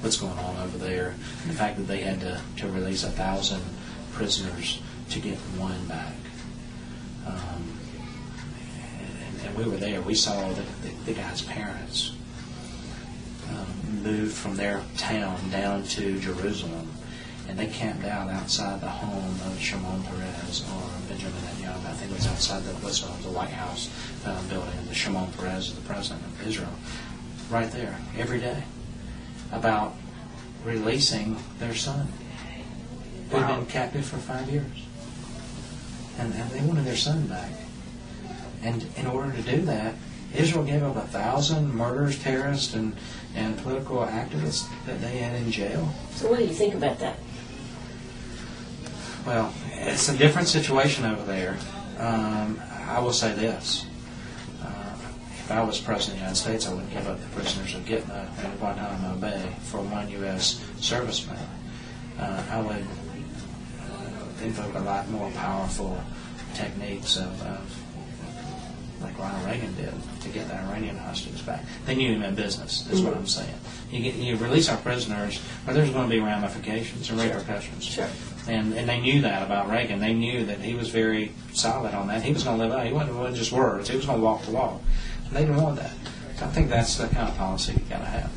what's going on over there. The fact that they had to release 1,000 prisoners to get one back. And we were there. We saw the guy's parents moved from their town down to Jerusalem, and they camped out outside the home of Shimon Peres or Benjamin Netanyahu. I think it was outside the White House building. The Shimon Peres is the president of Israel. Right there, every day, about releasing their son, who had been captive for 5 years. And they wanted their son back. And in order to do that, Israel gave up 1,000 murderers, terrorists, and political activists that they had in jail. So what do you think about that? Well, it's a different situation over there. I will say this. If I was President of the United States, I wouldn't give up the prisoners of Gitmo and Guantanamo Bay for one U.S. serviceman. I would invoke a lot more powerful techniques of like Ronald Reagan did to get the Iranian hostages back. They knew he meant business. That's what I'm saying. You release our prisoners, or there's going to be ramifications and repercussions. Sure. And they knew that about Reagan. They knew that he was very solid on that. He was going to live out. He wasn't just words. He was going to walk the walk. And they didn't want that. So I think that's the kind of policy you got to have.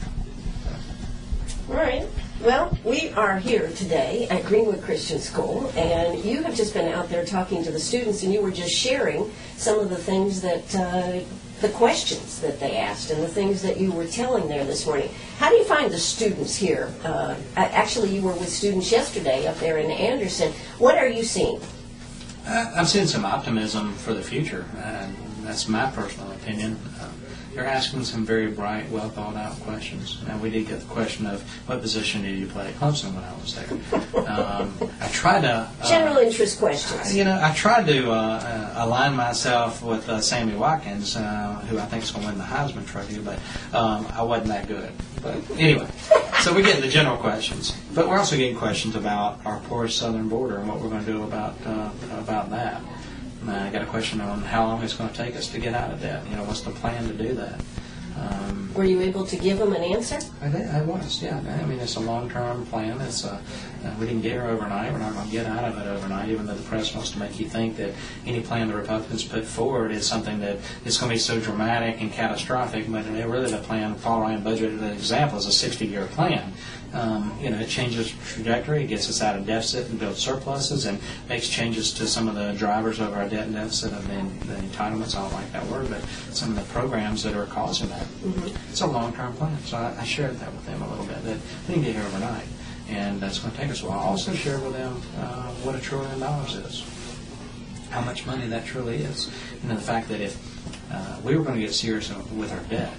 All right. Well, we are here today at Greenwood Christian School, and you have just been out there talking to the students, and you were just sharing some of the things that, the questions that they asked and the things that you were telling there this morning. How do you find the students here? Actually, you were with students yesterday up there in Anderson. What are you seeing? I'm seeing some optimism for the future, and that's my personal opinion. They're asking some very bright, well-thought-out questions. Now, we did get the question of, what position did you play at Clemson when I was there? I tried to... General interest questions. I tried to align myself with Sammy Watkins, who I think is going to win the Heisman Trophy, but I wasn't that good. But anyway, so we're getting the general questions. But we're also getting questions about our porous southern border and what we're going to do about that. I got a question on how long it's going to take us to get out of debt. What's the plan to do that? Were you able to give them an answer? I was, yeah. I mean, it's a long-term plan. We didn't get here overnight. We're not going to get out of it overnight, even though the press wants to make you think that any plan the Republicans put forward is something that is going to be so dramatic and catastrophic. But really, the plan, Paul Ryan budgeted an example, is a 60-year plan. It changes trajectory, it gets us out of deficit and builds surpluses, and makes changes to some of the drivers of our debt and deficit and the entitlements. I don't like that word, but some of the programs that are causing that. Mm-hmm. It's a long-term plan. So I shared that with them a little bit, that we didn't get here overnight, and that's going to take us a while. I also shared with them what $1 trillion is, how much money that truly is, and the fact that if we were going to get serious with our debt,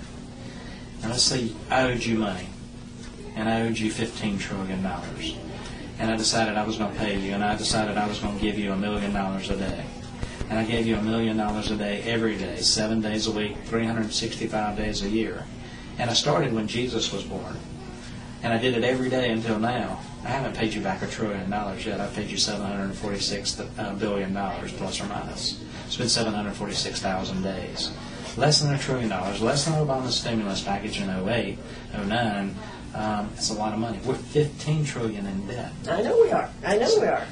now let's say I owed you money, and I owed you $15 trillion. And I decided I was going to pay you, and I decided I was going to give you $1 million a day. And I gave you $1 million a day every day, 7 days a week, 365 days a year. And I started when Jesus was born. And I did it every day until now. I haven't paid you back $1 trillion yet. I've paid you $746 billion, plus or minus. It's been 746,000 days. Less than $1 trillion, less than Obama's stimulus package in 08, 09. It's a lot of money. We're $15 trillion in debt. I know we are.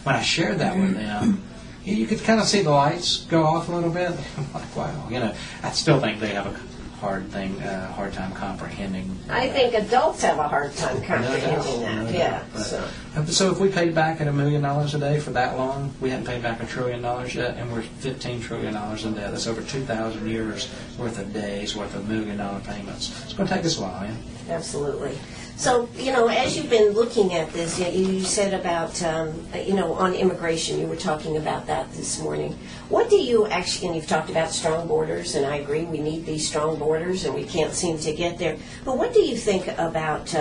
When I shared that with them, you could kind of see the lights go off a little bit. I'm like, wow. I still think they have a hard time comprehending. I think adults have a hard time comprehending that. Yeah. So if we paid back at $1 million a day for that long, we hadn't paid back $1 trillion yet, and we're $15 trillion in debt. That's over 2,000 years worth of days worth of $1 million payments. It's going to take us a while, yeah. Absolutely. So, as you've been looking at this, you said about, on immigration, you were talking about that this morning. What do you actually, and you've talked about strong borders, and I agree, we need these strong borders, and we can't seem to get there. But what do you think about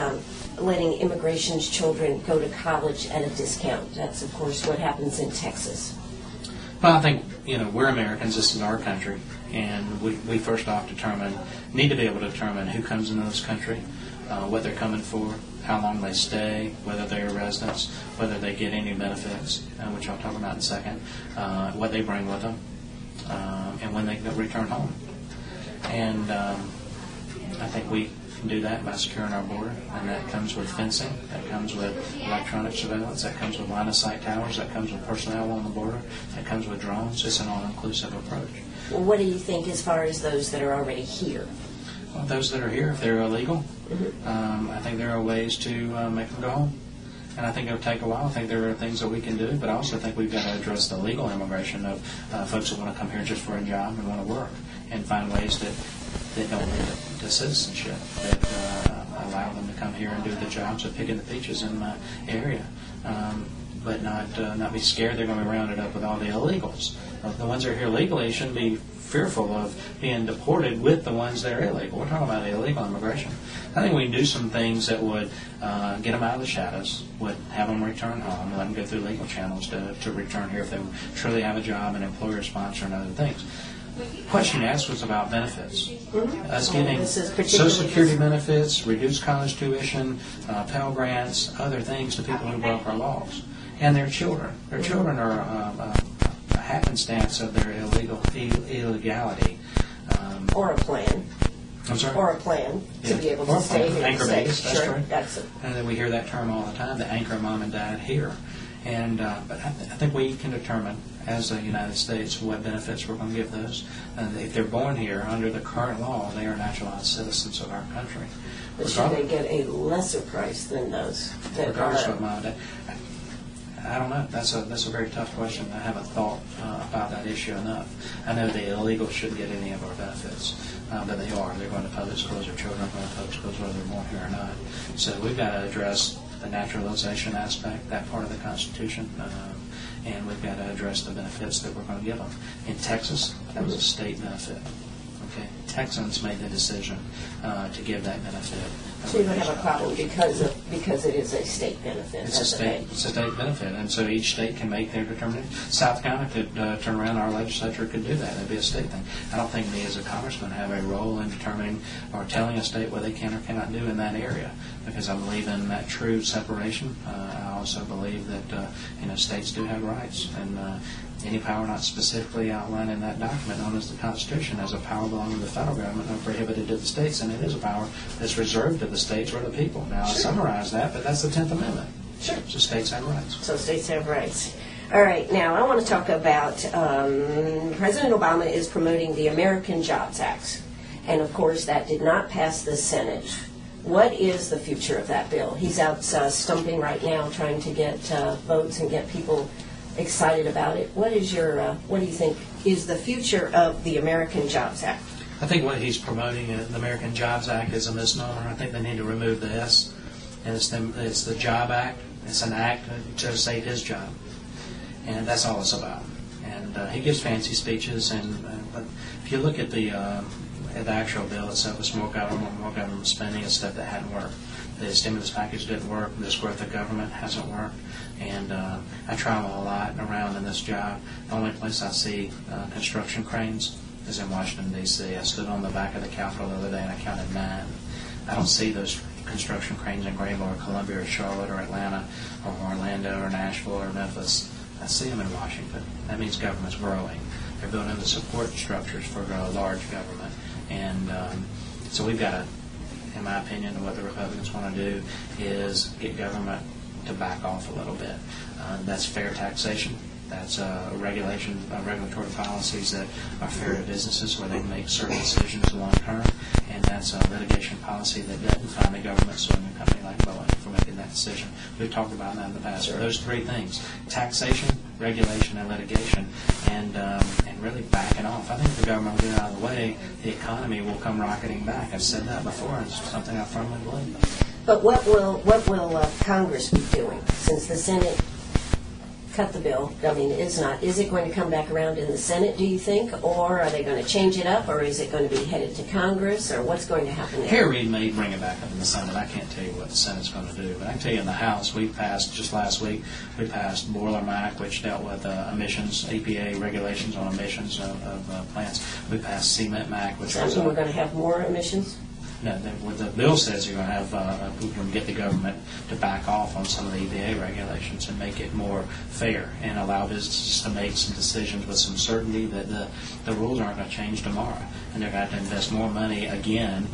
letting immigration's children go to college at a discount? That's, of course, what happens in Texas. Well, I think, we're Americans, this is our country, and we first off need to be able to determine who comes into this country, what they're coming for, how long they stay, whether they're residents, whether they get any benefits, which I'll talk about in a second, what they bring with them, and when they return home. And I think we can do that by securing our border, and that comes with fencing, that comes with electronic surveillance, that comes with line of sight towers, that comes with personnel on the border, that comes with drones. It's an all-inclusive approach. Well, what do you think as far as those that are already here? Well, those that are here, if they're illegal, I think there are ways to make them go home. And I think it'll take a while. I think there are things that we can do, but I also think we've got to address the legal immigration of folks that want to come here just for a job and want to work, and find ways that don't lead to citizenship, that allow them to come here and do the jobs of picking the peaches in my area, but not be scared they're going to be rounded up with all the illegals. The ones that are here legally shouldn't be fearful of being deported with the ones that are illegal. We're talking about illegal immigration. I think we can do some things that would get them out of the shadows, would have them return home, let them go through legal channels to return here if they truly have a job and employer sponsor and other things. The question you asked was about benefits. Us getting Social Security benefits, reduced college tuition, Pell Grants, other things to people who broke our laws. And their children. Their children are a happenstance of their illegality. Or a plan. I'm sorry? Or a plan to be able to stay here. Anchor babies, that's sure, right. That's it. And then we hear that term all the time, the anchor mom and dad here. And but I think we can determine, as the United States, what benefits we're going to give those. If they're born here under the current law, they are naturalized citizens of our country. But should they get a lesser price than those that regardless are? of mom and dad? I don't know. That's a very tough question. I haven't thought about that issue enough. I know the illegals shouldn't get any of our benefits, but they are. They're going to public schools. Their children are going to public schools, whether they're born here or not. So we've got to address the naturalization aspect, that part of the Constitution, and we've got to address the benefits that we're going to give them. In Texas, that was a state benefit. Okay, Texans made the decision to give that benefit. So you would have a problem because it is a state benefit. It's a state benefit, and so each state can make their determination. South Carolina could turn around, our legislature could do that. It'd be a state thing. I don't think me as a congressman have a role in determining or telling a state what they can or cannot do in that area, because I believe in that true separation. I also believe that states do have rights, and any power not specifically outlined in that document, known as the Constitution, as a power belonging to the federal government and prohibited to the states, and it is a power that's reserved to the states or the people. Now, I summarize that, but that's the 10th Amendment. Sure. So states have rights. So states have rights. All right, now I want to talk about President Obama is promoting the American Jobs Act, and of course that did not pass the Senate. What is the future of that bill? He's out stumping right now, trying to get votes and get people excited about it. What do you think is the future of the American Jobs Act? I think what he's promoting, the American Jobs Act, is a misnomer. I think they need to remove the S. And it's the Job Act. It's an act to save his job. And that's all it's about. And he gives fancy speeches, but if you look at the actual bill itself, it's more government spending and stuff that hadn't worked. The stimulus package didn't work. This growth of government hasn't worked. And I travel a lot around in this job. The only place I see construction cranes is in Washington, D.C. I stood on the back of the Capitol the other day and I counted 9. I don't see those construction cranes in Greenville or Columbia or Charlotte or Atlanta or Orlando or Nashville or Memphis. I see them in Washington. That means government's growing. They're building the support structures for a large government. And so we've got to, in my opinion, what the Republicans want to do is get government to back off a little bit. That's fair taxation. That's regulatory policies that are fair to businesses where they can make certain decisions long term. And that's a litigation policy that doesn't find the government suing a company like Boeing for making that decision. We've talked about that in the past. Sure. Those 3 things: taxation, regulation, and litigation, and really backing off. I think if the government will get out of the way, the economy will come rocketing back. I've said that before, and it's something I firmly believe in. But what will Congress be doing since the Senate cut the bill? I mean, is it going to come back around in the Senate, do you think, or are they going to change it up, or is it going to be headed to Congress, or what's going to happen there? Harry Reid may bring it back up in the Senate. I can't tell you what the Senate's going to do, but I can tell you in the House, we passed just last week. We passed WLMA, which dealt with emissions, EPA regulations on emissions of plants. We passed CMET MAC, which was. We're going to have more emissions. what the bill says, you're going to have we're going to get the government to back off on some of the EPA regulations and make it more fair and allow businesses to make some decisions with some certainty that the rules aren't going to change tomorrow, and they're going to have to invest more money again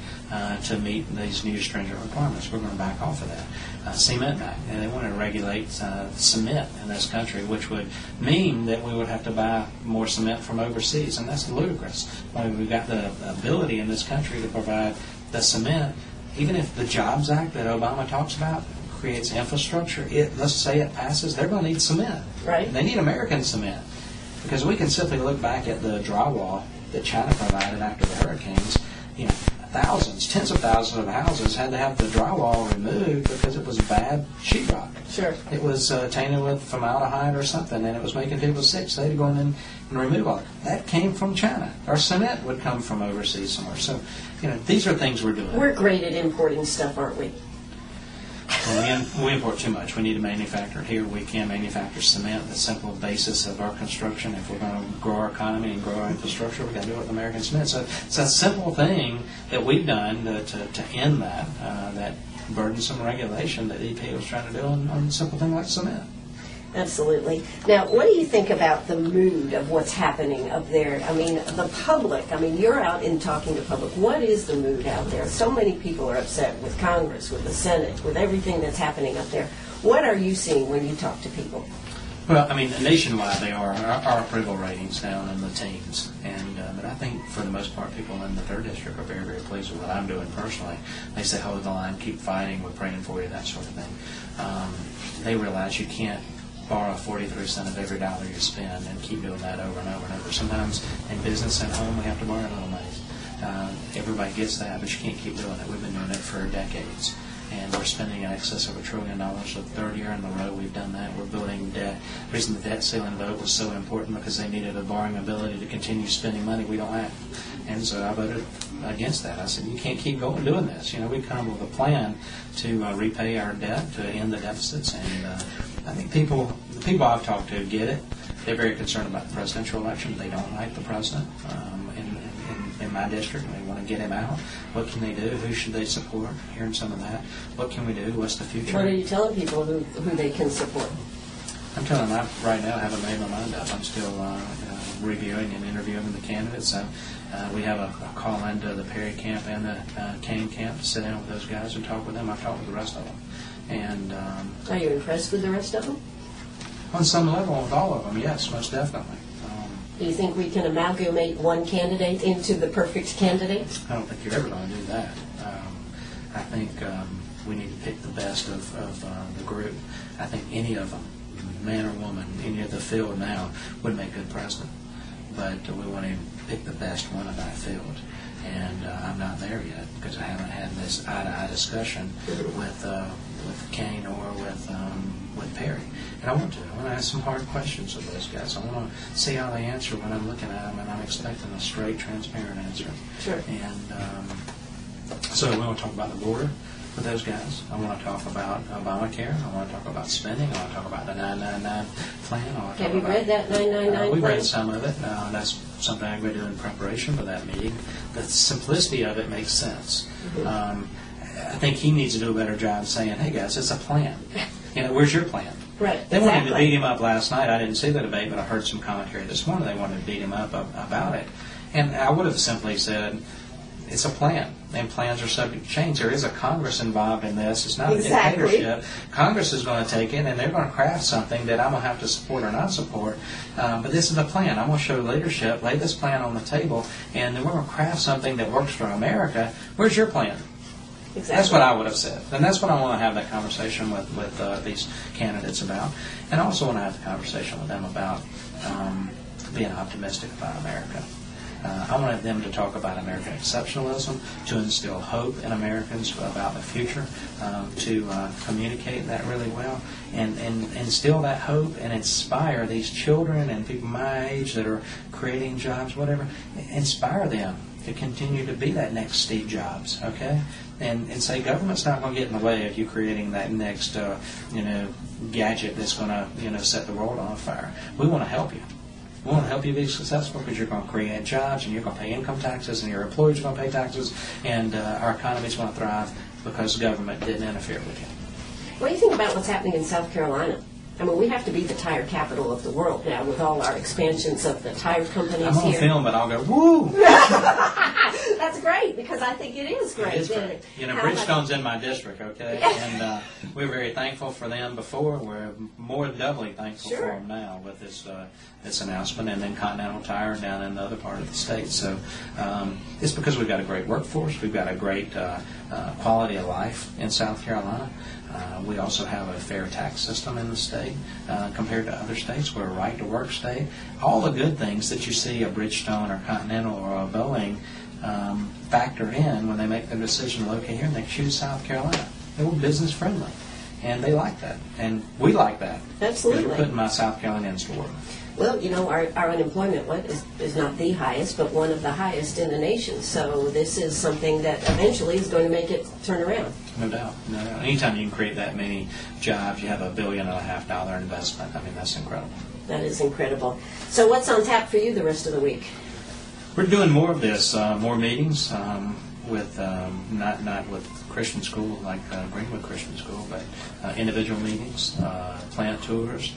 to meet these new stringent requirements. We're going to back off of that. Cement back, and they want to regulate cement in this country, which would mean that we would have to buy more cement from overseas, and that's ludicrous. We've got the ability in this country to provide the cement. Even if the Jobs Act that Obama talks about creates infrastructure, let's say it passes, they're going to need cement. Right. They need American cement, because we can simply look back at the drywall that China provided after the hurricanes. Thousands, tens of thousands of houses had to have the drywall removed because it was bad sheetrock. Sure. It was tainted with formaldehyde or something, and it was making people sick, so they had to go in and remove all it. That came from China. Our cement would come from overseas somewhere. So, these are things we're doing. We're great at importing stuff, aren't we? Well, we import too much. We need to manufacture it here. We can manufacture cement, the simple basis of our construction. If we're going to grow our economy and grow our infrastructure, we've got to do it with American cement. So it's a simple thing that we've done to end that burdensome regulation that EPA was trying to do on a simple thing like cement. Absolutely. Now, what do you think about the mood of what's happening up there? I mean, the public, you're out in talking to public. What is the mood out there? So many people are upset with Congress, with the Senate, with everything that's happening up there. What are you seeing when you talk to people? Well, nationwide they are. Our approval ratings down in the teens. But I think for the most part, people in the 3rd District are very, very pleased with what I'm doing personally. They say, hold the line, keep fighting, we're praying for you, that sort of thing. They realize you can't borrow 43 cents of every dollar you spend and keep doing that over and over and over. Sometimes in business and home we have to borrow a little money. Everybody gets that, but you can't keep doing it. We've been doing it for decades, and we're spending in excess of $1 trillion. The 3rd year in a row we've done that. We're building debt. The reason the debt ceiling vote was so important because they needed a borrowing ability to continue spending money we don't have. And so I voted against that. I said, you can't keep going doing this. We come with a plan to repay our debt, to end the deficits, and I think the people I've talked to get it. They're very concerned about the presidential election. They don't like the president in my district, and they want to get him out. What can they do? Who should they support? Hearing some of that. What can we do? What's the future? What are you telling people who they can support? I'm telling them right now I haven't made my mind up. I'm still reviewing and interviewing the candidates. We have a call into the Perry camp and the Kane camp to sit down with those guys and talk with them. I've talked with the rest of them. And are you impressed with the rest of them? On some level, with all of them, yes, most definitely. Do you think we can amalgamate one candidate into the perfect candidate? I don't think you're ever going to do that. I think we need to pick the best of the group. I think any of them, man or woman, any of the field now, would make good president. But we want to pick the best one of that field. And I'm not there yet because I haven't had this eye-to-eye discussion with Kane or with Perry. And I want to. I want to ask some hard questions of those guys. I want to see how they answer when I'm looking at them, and I'm expecting a straight, transparent answer. Sure. And so we want to talk about the border with those guys. I want to talk about Obamacare. I want to talk about spending. I want to talk about the 999 plan. Have you read that 999 plan? We've read some of it. That's something I'm going to do in preparation for that meeting. The simplicity of it makes sense. Mm-hmm. I think he needs to do a better job saying, hey, guys, it's a plan. Where's your plan? Right. They wanted to beat him up last night. I didn't see the debate, but I heard some commentary this morning. They wanted to beat him up about it. And I would have simply said, it's a plan, and plans are subject to change. There is a Congress involved in this. It's not a dictatorship. Congress is going to take it, and they're going to craft something that I'm going to have to support or not support. But this is a plan. I'm going to show leadership, lay this plan on the table, and then we're going to craft something that works for America. Where's your plan? Exactly. That's what I would have said. And that's what I want to have that conversation with these candidates about. And I also want to have the conversation with them about being optimistic about America. I wanted them to talk about American exceptionalism, to instill hope in Americans about the future, to communicate that really well, and instill that hope and inspire these children and people my age that are creating jobs, whatever, inspire them to continue to be that next Steve Jobs, okay? And say government's not going to get in the way of you creating that next, gadget that's going to, set the world on fire. We want to help you. We want to help you be successful because you're going to create jobs and you're going to pay income taxes and your employers are going to pay taxes, and our economy is going to thrive because the government didn't interfere with you. What do you think about what's happening in South Carolina? I mean, we have to be the tire capital of the world now with all our expansions of the tire companies I'm on here. film, but I'll go, woo! That's great, because I think it is great. It is great. You know, Bridgestone's in my district, okay? And we're very thankful for them before. We're more than doubly thankful for them now with this announcement, and then Continental Tire down in the other part of the state. So it's because we've got a great workforce. We've got a great quality of life in South Carolina. We also have a fair tax system in the state compared to other states. We're a right-to-work state. All the good things that you see a Bridgestone or Continental or a Boeing factor in when they make their decision to locate here, and they choose South Carolina. They were business-friendly, and they like that, and we like that. Absolutely. Because we're putting my South Carolinians to work. Well, you know, our unemployment is not the highest, but one of the highest in the nation. So this is something that eventually is going to make it turn around. No doubt. No doubt. Anytime you can create that many jobs, you have $1.5 billion investment. I mean, that's incredible. That is incredible. So what's on tap for you the rest of the week? We're doing more of this, more meetings with not with Christian School like Greenwood Christian School, but individual meetings, plant tours.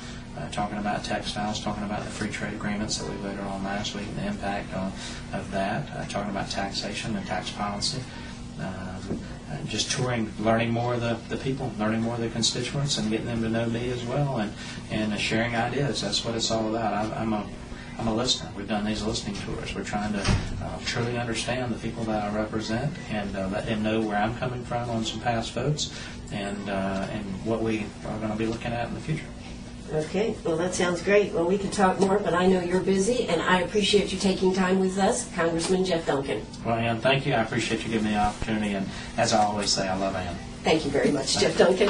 Talking about textiles, talking about the free trade agreements that we voted on last week and the impact of that, talking about taxation and tax policy, just touring, learning more of the people, learning more of the constituents, and getting them to know me as well, and sharing ideas. That's what it's all about. I'm a listener. We've done these listening tours. We're trying to truly understand the people that I represent and let them know where I'm coming from on some past votes and what we are going to be looking at in the future. Okay, well, that sounds great. Well, we could talk more, but I know you're busy, and I appreciate you taking time with us, Congressman Jeff Duncan. Well, Ann, thank you. I appreciate you giving me the opportunity, and as I always say, I love Ann. Thank you very much, Jeff Duncan.